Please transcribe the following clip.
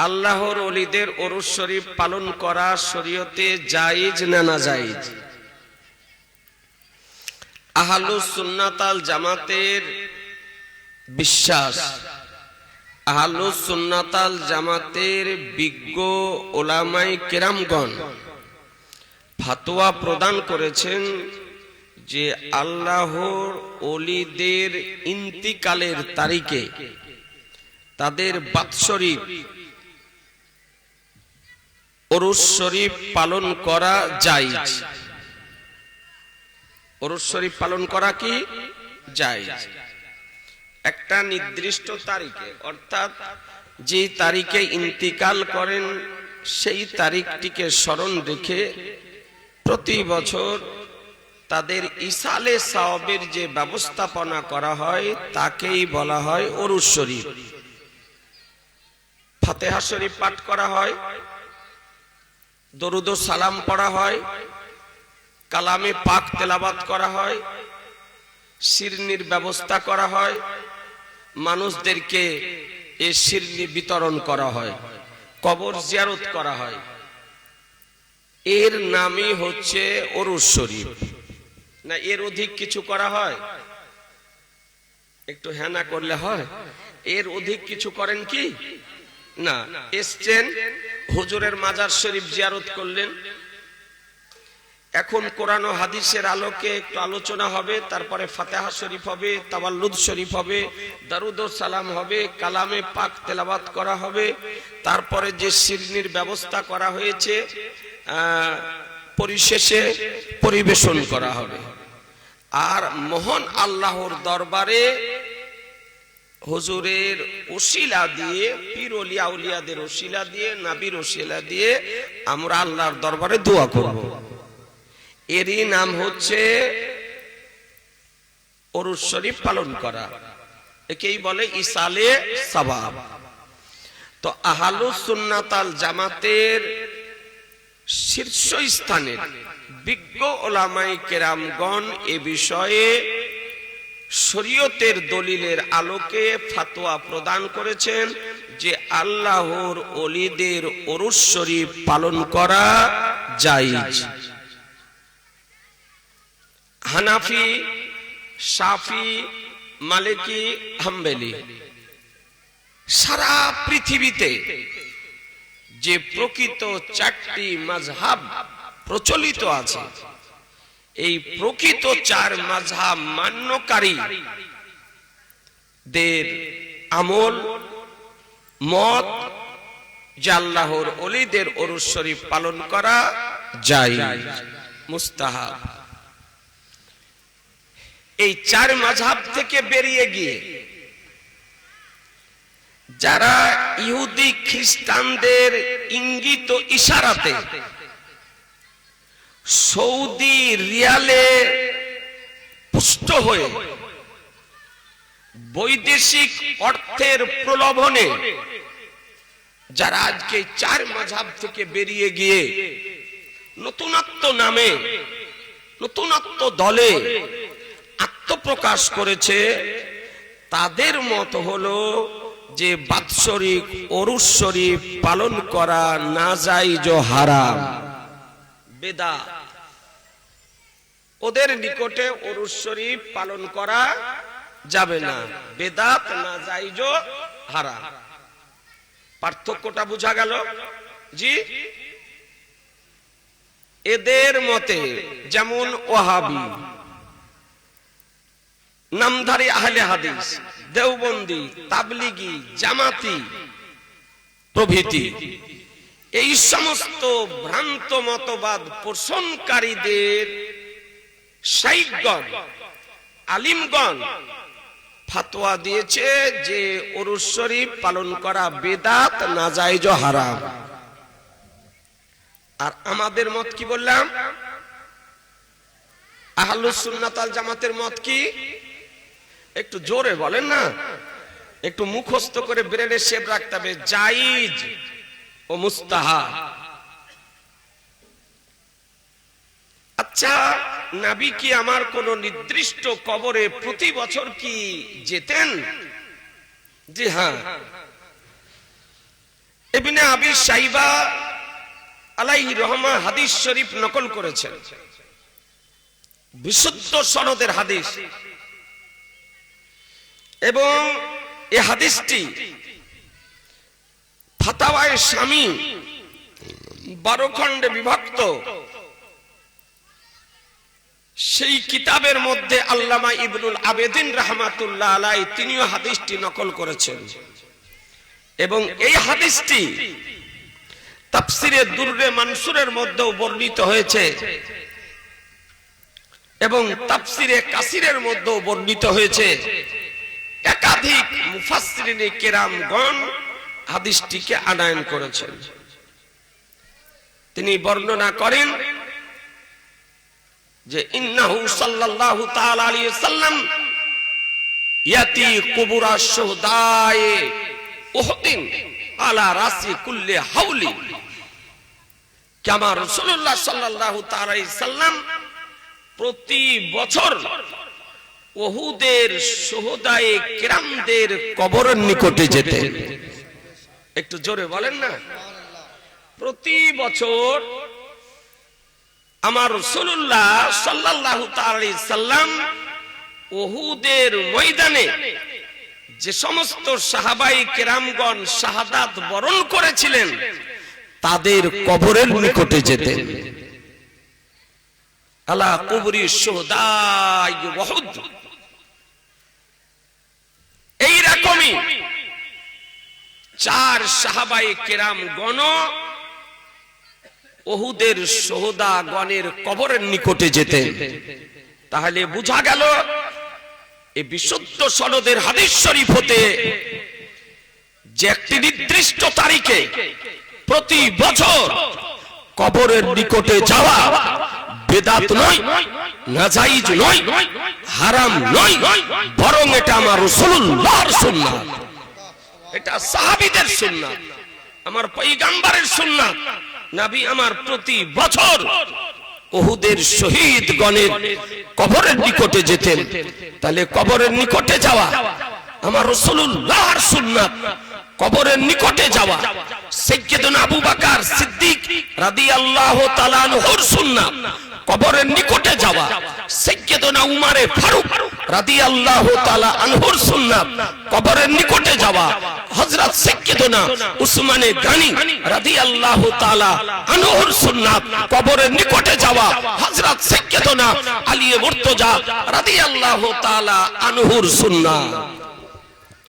আল্লাহর ওলিদের ওরস শরীফ পালন করা শরীয়তে জায়েজ না নাজায়েজ? আহলুস সুন্নাত আল জামাতের বিশ্বাস, আহলুস সুন্নাত আল জামাতের বিজ্ঞ ওলামায়ে কেরামগণ ফতোয়া প্রদান করেছেন যে আল্লাহর ওলিদের ইন্তিকালের তারিখে তাদের বাৎসরিক ওরস শরীফ পালন করা জায়েজ। ওরস শরীফ পালন করা কি জায়েজ? একটা নির্দিষ্ট তারিখে, অর্থাৎ যে তারিখে ইন্তিকাল করেন সেই তারিখটিকে স্মরণ রেখে প্রতি বছর তাদের ইসালে সাওয়াবের যে ব্যবস্থাপনা করা হয় তাকেই বলা হয় ওরস শরীফ। ফাতিহা শরীফ পাঠ করা হয়, দরুদ ও সালাম পড়া হয়, কালামে পাক তেলাওয়াত করা হয়, শিরনির ব্যবস্থা করা হয়, মানুষদেরকে এই শিরনি বিতরণ করা হয়, কবর জিয়ারত করা হয়। এর নামই হচ্ছে ওরস শরীফ। না এর অধিক কিছু করা হয়? একটু হ্যাঁ না করলে হয়? এর অধিক কিছু করেন কি না? এসছেন, হুজুরের মাজার শরীফ জিয়ারত করলেন। এখন কোরআন ও হাদিসের আলোকে একটু আলোচনা হবে, তারপরে ফাতিহা শরীফ হবে, তাওয়াল্লুদ শরীফ হবে, দরুদ ও সালাম হবে, কালামে পাক তেলাওয়াত করা হবে, তারপরে যে শিরনির ব্যবস্থা করা হয়েছে পরিশেষে পরিবেশন করা হবে। আর মহান আল্লাহর দরবারে হুজুরের ওসিলা দিয়ে, পীর ওলিয়া উলিয়াদের ওসিলা দিয়ে, নবীর ওসিলা দিয়ে আমরা আল্লাহর দরবারে দোয়া করব। এরই নাম হচ্ছে ওরস শরীফ পালন করা। একেই বলে ইসালে সাওয়াব। তো আহলুস সুন্নাত আল জামাতের শীর্ষস্থানের বিজ্ঞ ওলামায়ে কেরামগণ এ বিষয়ে শরীয়তের দলিলের আলোকে ফতোয়া প্রদান করেছেন যে আল্লাহর ওলিদের ওরস শরীফ পালন করা জায়েজ। হানাফি, শাফি, মালিকি, হাম্বলি সারা পৃথিবীতে যে প্রকৃত চারটি মাযহাব প্রচলিত আছে, এই প্রকৃত চার মাযহাব মান্যকারী দের আমল মত যে আল্লাহর ওলিদের ওরস শরীফ পালন করা জায়েজ, মুস্তাহাব। এই চার মাযহাব থেকে বেরিয়ে গিয়ে যারা ইহুদি খ্রিস্টানদের ইঙ্গিত ইশারাতে সৌদি রিয়ালে পুষ্ট হয়ে বৈদেশিক অর্থের প্রলোভনে যারা আজকে চার মাযহাব থেকে বেরিয়ে গিয়ে নতুনত্ব নামে, নতুনত্ব দলে আত্মপ্রকাশ করেছে, তাদের মত হলো যে বাৎসরিক ওরস শরীফ পালন করা নাজায়েজ ও হারাম, বেদাত। ওদের নিকটে ওরস শরীফ পালন করা যাবে না, বেদাত, নাজায়েজ ও হারাম। পার্থক্যটা বোঝা গেল? জি। এদের মতে যেমন ওয়াহাবি, নামধারী আহলে হাদিস, দেওবন্দি, তাবলিগি, জামাতি প্রভৃতি এই সমস্ত ভ্রান্ত মতবাদ পোষণকারীদের শাইখগণ, আলিমগণ ফতোয়া দিয়েছে যে ওরস শরীফ পালন করা বেদাত, নাজায়েজ ও হারাম। আর আমাদের মত কি বললাম? আহলুস সুন্নাত আল জামাতের মত কি? একটু জোরে বলেন না, একটু মুখস্থ করে ব্রেনে শেপ রাখতে হবে। জায়েজ ও মুস্তাহাব। আচ্ছা, নবী কি আমার কোন নির্দিষ্ট কবরে প্রতি বছর কি যেতেন? জি হ্যাঁ। ইবনে আবি শাইবা আলাইহি রহমা হাদিস শরীফ নকল করেছেন, বিশুদ্ধ সনদের হাদিস, এবং এই হাদিসটি ফাতাওয়ায়ে শামী 12 খণ্ডে বিভক্ত সেই কিতাবের মধ্যে আল্লামা ইবনুল আবেদিন রাহমাতুল্লাহ আলাইহি তিনিও হাদিসটি নকল করেছেন। এবং এই হাদিসটি তাফসিরে দুররে মানসুরের মধ্যেও বর্ণিত হয়েছে এবং তাফসিরে কাসিরের মধ্যেও বর্ণিত হয়েছে। একাধিক মুফাসসিরিনে কেরামগণ হাদিসটিকে আনয়ন করেছেন। তিনি বর্ণনা করেন যে ইন্নাহু সাল্লাল্লাহু তাআলা আলাইহি ওয়াসাল্লাম ইয়াতি কুবুরাশ শুহাদায়ে উহুদিন আলা রাসি কুল্লি হাউলি, কামা রাসূলুল্লাহ সাল্লাল্লাহু তাআলা আলাইহি সাল্লাম প্রতি বছর উহুদের শুহাদায়ে কিরামদের কবরের নিকটে যেতেন। একটু জোরে বলেন না। প্রতি বছর আমার রাসূলুল্লাহ সাল্লাল্লাহু তাআলা আলাইহি সাল্লাম উহুদের ময়দানে যে সমস্ত সাহাবায়ে কেরামগণ শাহাদাত বরণ করেছিলেন তাদের কবরের নিকটে যেতেন। আলা কুবরি শুহাদাই উহুদ। এই রকমই 4 সাহাবায়ে কেরামগণ উহুদের শুহাদাগণের কবরের নিকটে যেতেন। তাহলে বোঝা গেল এই বিশুদ্ধ সনদের হাদিস শরীফ হতে যে একটি নির্দিষ্ট তারিখে প্রতি বছর কবরের নিকটে যাওয়া বেদাত নয়, নাজায়েজ নয়, হারাম নয়, বরং এটা আমার রাসূলুল্লাহর সুন্নাত, এটা সাহাবীদের সুন্নাত, আমার পয়গম্বরের সুন্নাত। নবী আমার প্রতি বছর উহুদের শহীদগণের কবরের নিকটে যেতেন। তাহলে কবরের নিকটে যাওয়া আমার রাসূলুল্লাহর সুন্নাত, কবরের নিকটে যাওয়া সাইয়্যিদুনা আবু বকর সিদ্দিক রাদিয়াল্লাহু তাআলা আনহুর সুন্নাত, কবরের নিকটে যাওয়া সাইয়্যিদুনা উমর ফারুক রাদিয়াল্লাহু তাআলা আনহুর সুন্নাত, কবরের নিকটে যাওয়া হযরত সাইয়্যিদুনা উসমান গনি রাদিয়াল্লাহু তাআলা আনহুর সুন্নাত, কবরের নিকটে যাওয়া হযরত সাইয়্যিদুনা আলী মুর্তজা রাদিয়াল্লাহু তাআলা আনহুর সুন্নাত।